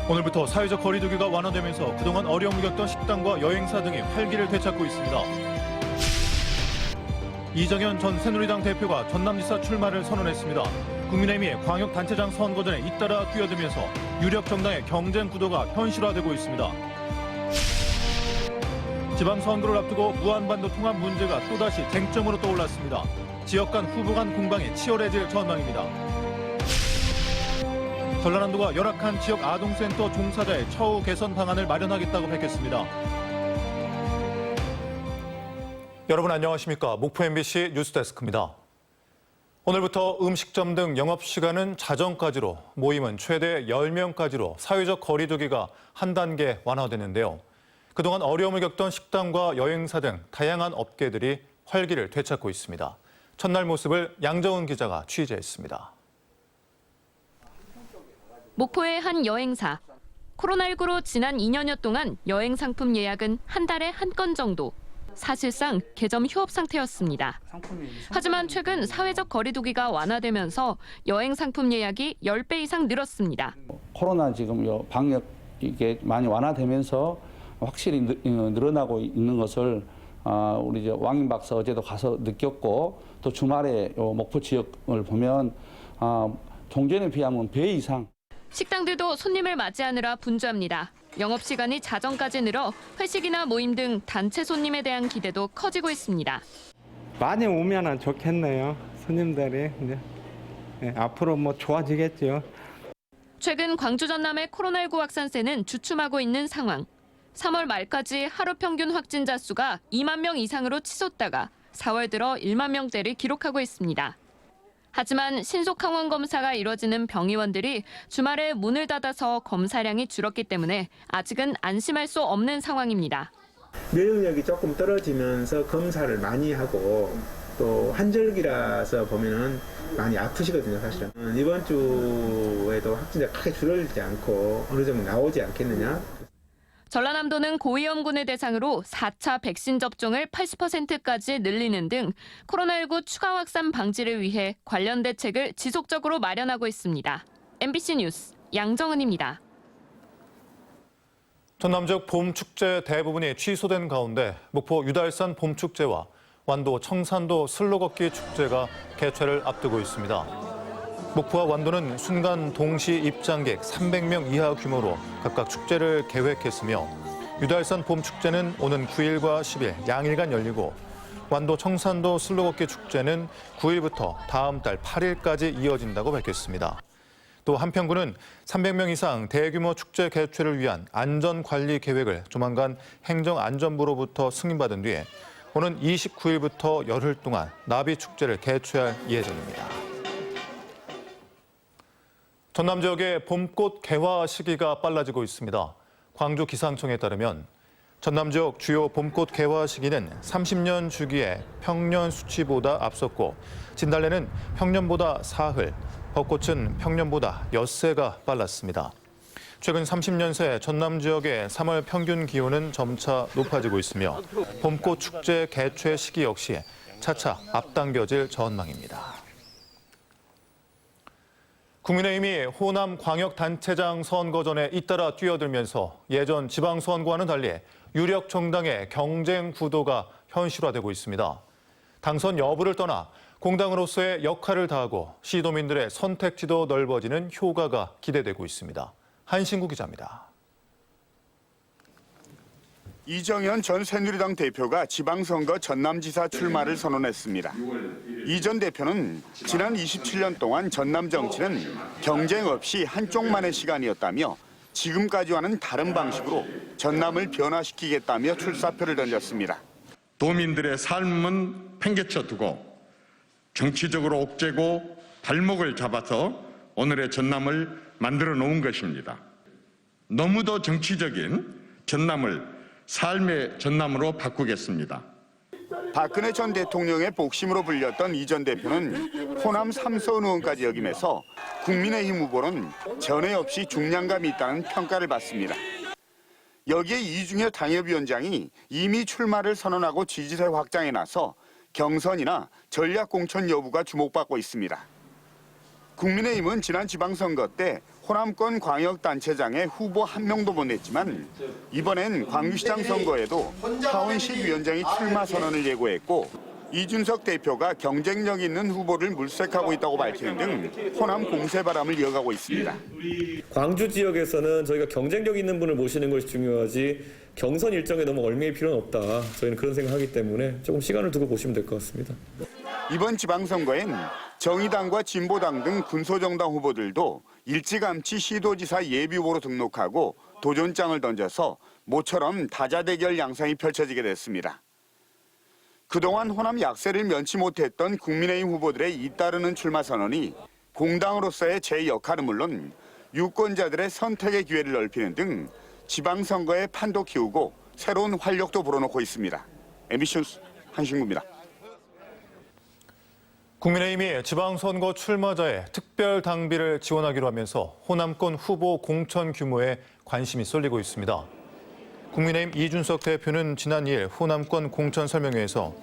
오늘부터 사회적 거리두기가 완화되면서 그동안 어려움을 겪던 식당과 여행사 등이 활기를 되찾고 있습니다. 이정현 전 새누리당 대표가 전남지사 출마를 선언했습니다. 국민의힘이 광역단체장 선거전에 잇따라 뛰어들면서 유력 정당의 경쟁 구도가 현실화되고 있습니다. 지방선거를 앞두고 무한반도 통합 문제가 또다시 쟁점으로 떠올랐습니다. 지역 간 후보 간 공방이 치열해질 전망입니다. 전라남도가 열악한 지역 아동센터 종사자의 처우 개선 방안을 마련하겠다고 밝혔습니다. 여러분 안녕하십니까? 목포 MBC 뉴스데스크입니다. 오늘부터 음식점 등 영업시간은 자정까지로, 모임은 최대 10명까지로 사회적 거리두기가 한 단계 완화되는데요. 그동안 어려움을 겪던 식당과 여행사 등 다양한 업계들이 활기를 되찾고 있습니다. 첫날 모습을 양정은 기자가 취재했습니다. 목포의 한 여행사. 코로나19로 지난 2년여 동안 여행 상품 예약은 한 달에 한 건 정도. 사실상 개점 휴업 상태였습니다. 하지만 최근 사회적 거리두기가 완화되면서 여행 상품 예약이 10배 이상 늘었습니다. 코로나 지금 방역 이게 많이 완화되면서 확실히 늘어나고 있는 것을 우리 왕인 박사 어제도 가서 느꼈고, 또 주말에 목포 지역을 보면 종전에 비하면 배 이상. 식당들도 손님을 맞이하느라 분주합니다. 영업시간이 자정까지 늘어 회식이나 모임 등 단체 손님에 대한 기대도 커지고 있습니다. 많이 오면 좋겠네요. 손님들이. 네, 앞으로 좋아지겠죠. 최근 광주 전남의 코로나19 확산세는 주춤하고 있는 상황. 3월 말까지 하루 평균 확진자 수가 2만 명 이상으로 치솟다가 4월 들어 1만 명대를 기록하고 있습니다. 하지만 신속 항원 검사가 이뤄지는 병의원들이 주말에 문을 닫아서 검사량이 줄었기 때문에 아직은 안심할 수 없는 상황입니다. 면역력이 조금 떨어지면서 검사를 많이 하고, 또 한절기라서 보면은 많이 아프시거든요, 사실은. 이번 주에도 확진자가 크게 줄어들지 않고 어느 정도 나오지 않겠느냐. 전라남도는 고위험군을 대상으로 4차 백신 접종을 80%까지 늘리는 등 코로나19 추가 확산 방지를 위해 관련 대책을 지속적으로 마련하고 있습니다. MBC 뉴스 양정은입니다. 전남 지역 봄축제 대부분이 취소된 가운데 목포 유달산 봄축제와 완도 청산도 슬로걷기 축제가 개최를 앞두고 있습니다. 목포와 완도는 순간 동시 입장객 300명 이하 규모로 각각 축제를 계획했으며, 유달산 봄축제는 오는 9일과 10일 양일간 열리고, 완도 청산도 슬로걷기 축제는 9일부터 다음 달 8일까지 이어진다고 밝혔습니다. 또 한평구는 300명 이상 대규모 축제 개최를 위한 안전관리 계획을 조만간 행정안전부로부터 승인받은 뒤에 오는 29일부터 열흘 동안 나비축제를 개최할 예정입니다. 전남 지역의 봄꽃 개화 시기가 빨라지고 있습니다. 광주 기상청에 따르면 전남 지역 주요 봄꽃 개화 시기는 30년 주기의 평년 수치보다 앞섰고, 진달래는 평년보다 사흘, 벚꽃은 평년보다 엿새가 빨랐습니다. 최근 30년 새 전남 지역의 3월 평균 기온은 점차 높아지고 있으며 봄꽃 축제 개최 시기 역시 차차 앞당겨질 전망입니다. 국민의힘이 호남 광역단체장 선거전에 잇따라 뛰어들면서 예전 지방선거와는 달리 유력 정당의 경쟁 구도가 현실화되고 있습니다. 당선 여부를 떠나 공당으로서의 역할을 다하고 시도민들의 선택지도 넓어지는 효과가 기대되고 있습니다. 한신구 기자입니다. 이정현 전 새누리당 대표가 지방선거 전남지사 출마를 선언했습니다. 이 전 대표는 지난 27년 동안 전남 정치는 경쟁 없이 한쪽만의 시간이었다며 지금까지와는 다른 방식으로 전남을 변화시키겠다며 출사표를 던졌습니다. 도민들의 삶은 팽개쳐 두고 정치적으로 옥죄고 발목을 잡아서 오늘의 전남을 만들어 놓은 것입니다. 너무도 정치적인 전남을 삶의 전남으로 바꾸겠습니다. 박근혜 전 대통령의 복심으로 불렸던 이 전 대표는 호남 3선 의원까지 역임해서 국민의힘 후보는 전에 없이 중량감이 있다는 평가를 받습니다. 여기에 이중엽 당협위원장이 이미 출마를 선언하고 지지세 확장에 나서 경선이나 전략공천 여부가 주목받고 있습니다. 국민의힘은 지난 지방선거 때 호남권 광역단체장에 후보 한 명도 못 냈지만 이번엔 광주시장 선거에도 하원식 위원장이 출마 선언을 예고했고 이준석 대표가 경쟁력 있는 후보를 물색하고 있다고 밝히는 등 호남 공세 바람을 이어가고 있습니다. 광주 지역에서는 저희가 경쟁력 있는 분을 모시는 것이 중요하지 경선 일정에 너무 얽매일 필요는 없다. 저희는 그런 생각하기 때문에 조금 시간을 두고 보시면 될 것 같습니다. 이번 지방선거엔 정의당과 진보당 등 군소정당 후보들도 일찌감치 시도지사 예비후보로 등록하고 도전장을 던져서 모처럼 다자대결 양상이 펼쳐지게 됐습니다. 그동안 호남 약세를 면치 못했던 국민의힘 후보들의 잇따르는 출마 선언이 공당으로서의 제 역할은 물론 유권자들의 선택의 기회를 넓히는 등 지방선거에 판도 키우고 새로운 활력도 불어넣고 있습니다. MBC 뉴스 한신구입니다. 국민의힘이 지방선거 출마자의 특별 당비를 지원하기로 하면서 호남권 후보 공천 규모에 관심이 쏠리고 있습니다. 국민의힘 이준석 대표는 지난 2일 호남권 공천 설명회에서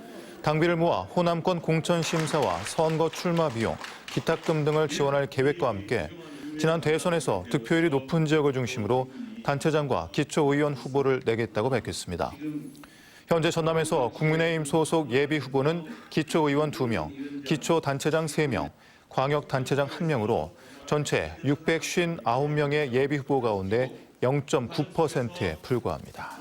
당비를 모아 호남권 공천 심사와 선거 출마 비용, 기탁금 등을 지원할 계획과 함께 지난 대선에서 득표율이 높은 지역을 중심으로 단체장과 기초의원 후보를 내겠다고 밝혔습니다. 현재 전남에서 국민의힘 소속 예비 후보는 기초의원 2명, 기초단체장 3명, 광역단체장 1명으로 전체 659명의 예비 후보 가운데 0.9%에 불과합니다.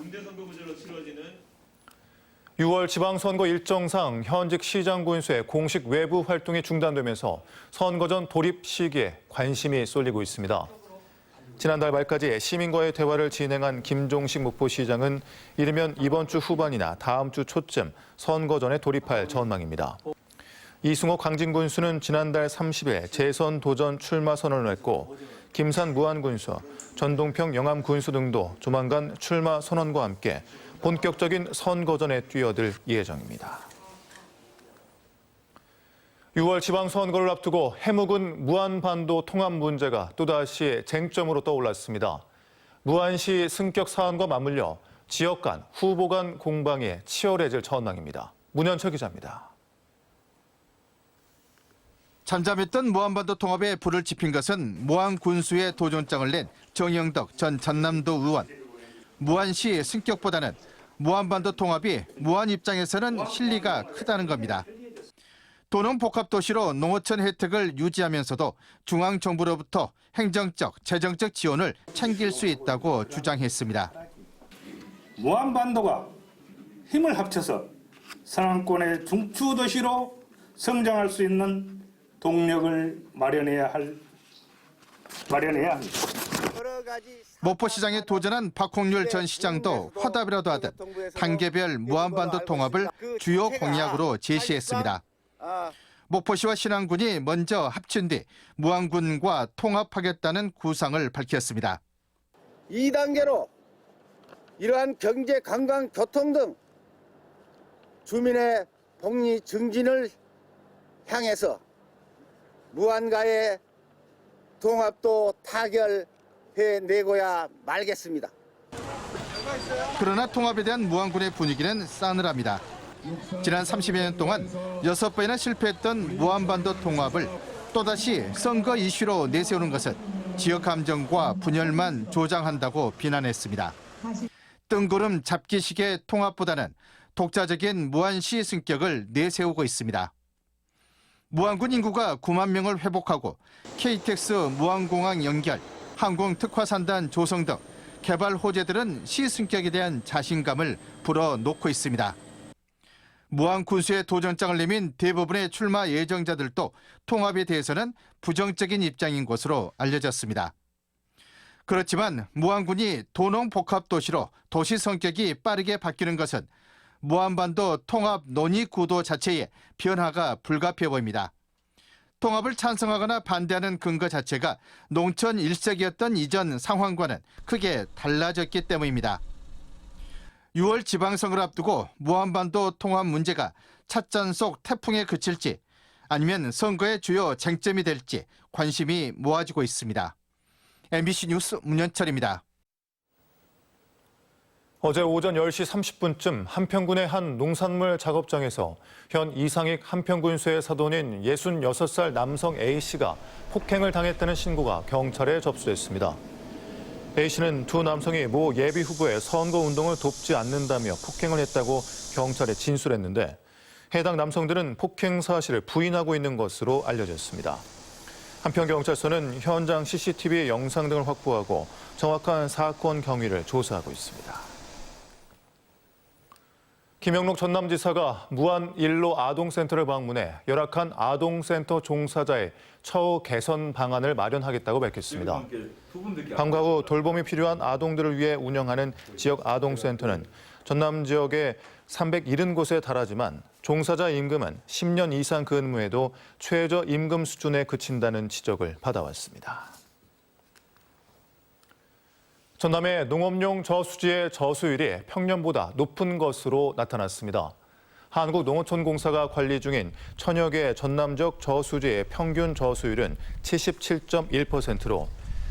6월 지방선거 일정상 현직 시장 군수의 공식 외부 활동이 중단되면서 선거 전 돌입 시기에 관심이 쏠리고 있습니다. 지난달 말까지 시민과의 대화를 진행한 김종식 목포시장은 이르면 이번 주 후반이나 다음 주 초쯤 선거 전에 돌입할 전망입니다. 이승호 광진군수는 지난달 30일 재선 도전 출마 선언을 했고 김산 무안군수, 전동평 영암군수 등도 조만간 출마 선언과 함께 본격적인 선거전에 뛰어들 예정입니다. 6월 지방선거를 앞두고 해묵은 무안반도 통합 문제가 또다시 쟁점으로 떠올랐습니다. 무안시 승격 사안과 맞물려 지역 간, 후보 간 공방이 치열해질 전망입니다. 문현철 기자입니다. 잠잠했던 무안반도 통합에 불을 지핀 것은 무안 군수의 도전장을 낸 정영덕 전 전남도 의원. 무안시 승격보다는 무안반도 통합이 무안 입장에서는 실리가 크다는 겁니다. 도농 복합도시로 농어촌 혜택을 유지하면서도 중앙정부로부터 행정적, 재정적 지원을 챙길 수 있다고 주장했습니다. 무안반도가 힘을 합쳐서 상황권의 중추도시로 성장할 수 있는 동력을 마련해야 합니다. 목포시장에 도전한 박홍률 전 시장도 화답이라도 하듯 단계별 무안반도 통합을 주요 공약으로 제시했습니다. 목포시와 신안군이 먼저 합친 뒤 무안군과 통합하겠다는 구상을 밝혔습니다. 2단계로 이러한 경제, 관광, 교통 등 주민의 복리 증진을 향해서 무안과의 통합도 타결해내고야 말겠습니다. 그러나 통합에 대한 무안군의 분위기는 싸늘합니다. 지난 30여 년 동안 6번이나 실패했던 무안반도 통합을 또다시 선거 이슈로 내세우는 것은 지역 감정과 분열만 조장한다고 비난했습니다. 뜬구름 잡기식의 통합보다는 독자적인 무안시 승격을 내세우고 있습니다. 무안군 인구가 9만 명을 회복하고 KTX 무안공항 연결, 항공특화산단 조성 등 개발 호재들은 시승격에 대한 자신감을 불어넣고 있습니다. 무안 군수의 도전장을 내민 대부분의 출마 예정자들도 통합에 대해서는 부정적인 입장인 것으로 알려졌습니다. 그렇지만 무안군이 도농 복합 도시로 도시 성격이 빠르게 바뀌는 것은 무안반도 통합 논의 구도 자체에 변화가 불가피해 보입니다. 통합을 찬성하거나 반대하는 근거 자체가 농촌 일색이었던 이전 상황과는 크게 달라졌기 때문입니다. 6월 지방선거를 앞두고 무안반도 통합 문제가 찻잔 속 태풍에 그칠지 아니면 선거의 주요 쟁점이 될지 관심이 모아지고 있습니다. MBC 뉴스 문현철입니다. 어제 오전 10시 30분쯤 한평군의 한 농산물 작업장에서 현 이상익 한평군수의 사돈인 66살 남성 A씨가 폭행을 당했다는 신고가 경찰에 접수됐습니다. A씨는 두 남성이 모 예비 후보의 선거운동을 돕지 않는다며 폭행을 했다고 경찰에 진술했는데 해당 남성들은 폭행 사실을 부인하고 있는 것으로 알려졌습니다. 한편 경찰서는 현장 CCTV 영상 등을 확보하고 정확한 사건 경위를 조사하고 있습니다. 김영록 전남지사가 무안 일로 아동센터를 방문해 열악한 아동센터 종사자의 처우 개선 방안을 마련하겠다고 밝혔습니다. 방과 후 돌봄이 필요한 아동들을 위해 운영하는 지역 아동센터는 전남 지역의 370곳에 달하지만 종사자 임금은 10년 이상 근무해도 최저 임금 수준에 그친다는 지적을 받아왔습니다. 전남의 농업용 저수지의 저수율이 평년보다 높은 것으로 나타났습니다. 한국농어촌공사가 관리 중인 천여 개의 전남 지역 저수지의 평균 저수율은 77.1%로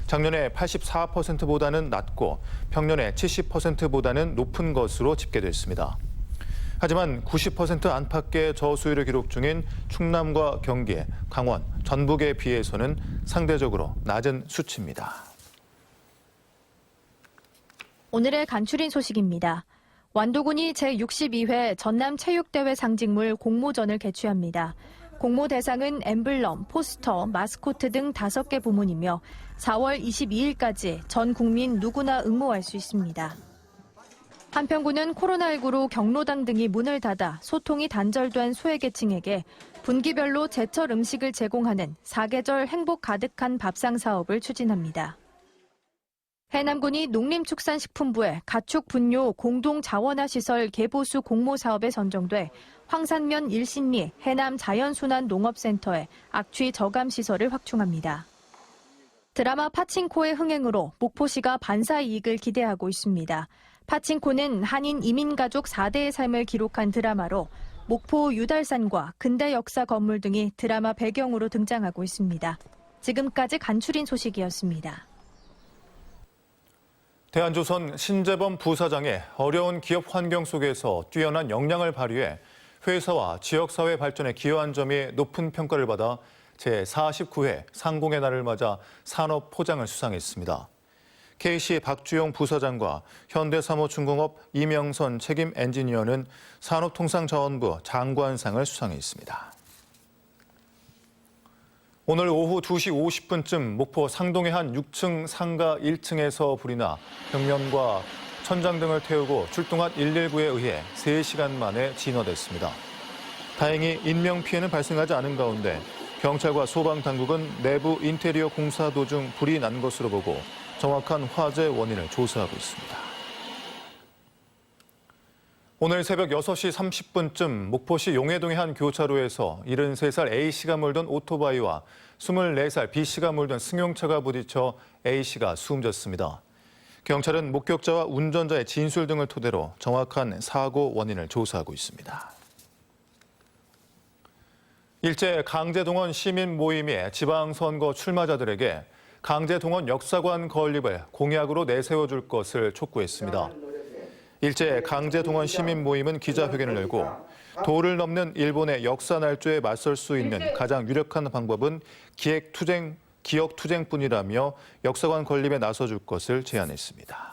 작년에 84%보다는 낮고 평년에 70%보다는 높은 것으로 집계됐습니다. 하지만 90% 안팎의 저수율을 기록 중인 충남과 경기, 강원, 전북에 비해서는 상대적으로 낮은 수치입니다. 오늘의 간추린 소식입니다. 완도군이 제62회 전남체육대회 상징물 공모전을 개최합니다. 공모 대상은 엠블럼, 포스터, 마스코트 등 5개 부문이며 4월 22일까지 전 국민 누구나 응모할 수 있습니다. 한평군은 코로나19로 경로당 등이 문을 닫아 소통이 단절된 소외계층에게 분기별로 제철 음식을 제공하는 사계절 행복 가득한 밥상 사업을 추진합니다. 해남군이 농림축산식품부의 가축 분뇨 공동 자원화 시설 개보수 공모 사업에 선정돼 황산면 일신리 해남 자연순환 농업센터에 악취 저감 시설을 확충합니다. 드라마 파친코의 흥행으로 목포시가 반사 이익을 기대하고 있습니다. 파친코는 한인 이민가족 4대의 삶을 기록한 드라마로 목포 유달산과 근대 역사 건물 등이 드라마 배경으로 등장하고 있습니다. 지금까지 간추린 소식이었습니다. 대한조선 신재범 부사장의 어려운 기업 환경 속에서 뛰어난 역량을 발휘해 회사와 지역사회 발전에 기여한 점이 높은 평가를 받아 제49회 상공의 날을 맞아 산업포장을 수상했습니다. KC 박주용 부사장과 현대사무중공업 이명선 책임 엔지니어는 산업통상자원부 장관상을 수상했습니다. 오늘 오후 2시 50분쯤 목포 상동의 한 6층 상가 1층에서 불이 나 벽면과 천장 등을 태우고 출동한 119에 의해 3시간 만에 진화됐습니다. 다행히 인명피해는 발생하지 않은 가운데 경찰과 소방당국은 내부 인테리어 공사 도중 불이 난 것으로 보고 정확한 화재 원인을 조사하고 있습니다. 오늘 새벽 6시 30분쯤 목포시 용해동의 한 교차로에서 73살 A씨가 몰던 오토바이와 24살 B씨가 몰던 승용차가 부딪혀 A씨가 숨졌습니다. 경찰은 목격자와 운전자의 진술 등을 토대로 정확한 사고 원인을 조사하고 있습니다. 일제 강제동원 시민 모임이 지방선거 출마자들에게 강제동원 역사관 건립을 공약으로 내세워줄 것을 촉구했습니다. 일제 강제동원 시민 모임은 기자회견을 열고 도를 넘는 일본의 역사 날조에 맞설 수 있는 가장 유력한 방법은 기억투쟁뿐이라며 역사관 건립에 나서줄 것을 제안했습니다.